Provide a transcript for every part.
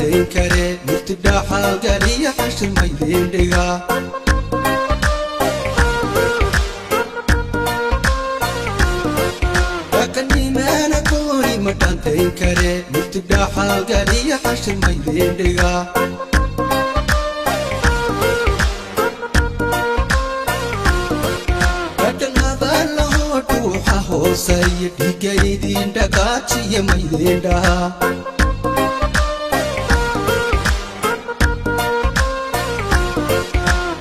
تين كره مرتدى حالقالي حشر ميدين دقا لكني ما نكوني مدان تين كره مرتدى حالقالي حشر ميدين دقا Hosay digaydin dagachi maydinda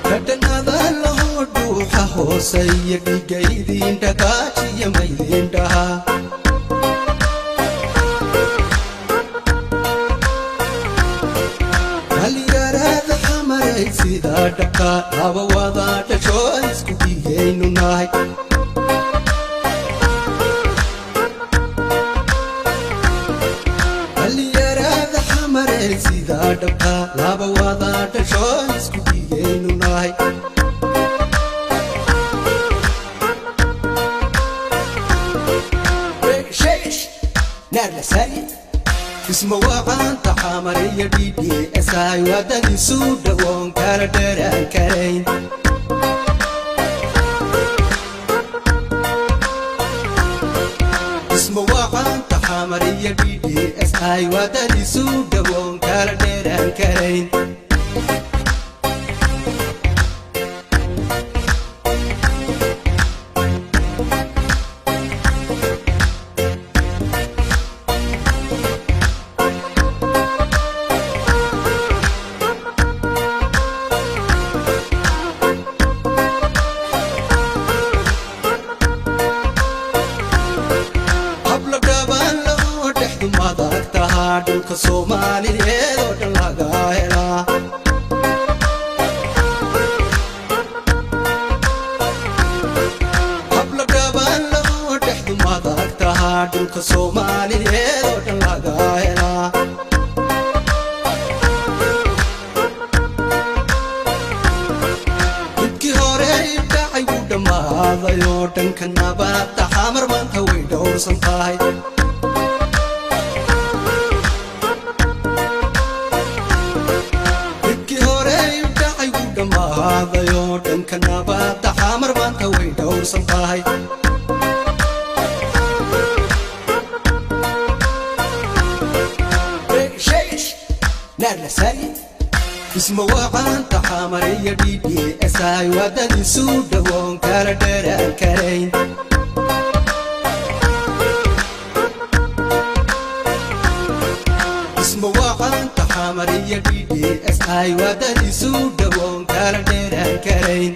Katanada lodu hosay digaydin dagachi maydinda Haliyarada hamaray sida daka awada choice kudigaynu nahay sida dhabka laba wada dhasho isku dhigaynu nahay sheesh narla sari isma waqan tahamariya dhidi asay wadani suuda won kala daran karayn isma waqan tahamariya dhidi asay wadani suuda won kala daran karayn dhulka Soomaaliyeed oo dhan laga helaa habla gaban loo dhexdu madagtaha dhulka Soomaaliyeed oo dhan laga helaa dhibkii hore dhacay wuu dhammaaday oo dhanka nabadda xamar maanta way dhowrsan tahay dayo dhanka nabadda xamar maanta way dhowrsan tahay sheesh narla sari isma waqan tahamariya dhidi asay wadani suuda won kala daran karayn isma waqan tahamariya dhidi asay wadani suuda won kala daran karayn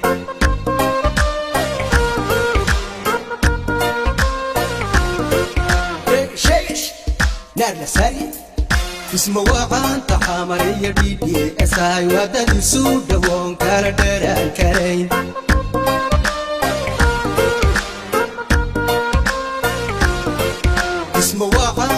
sheesh narla sari isma waqan tahamariya dhidi asay wadani suuda won kala daran karayn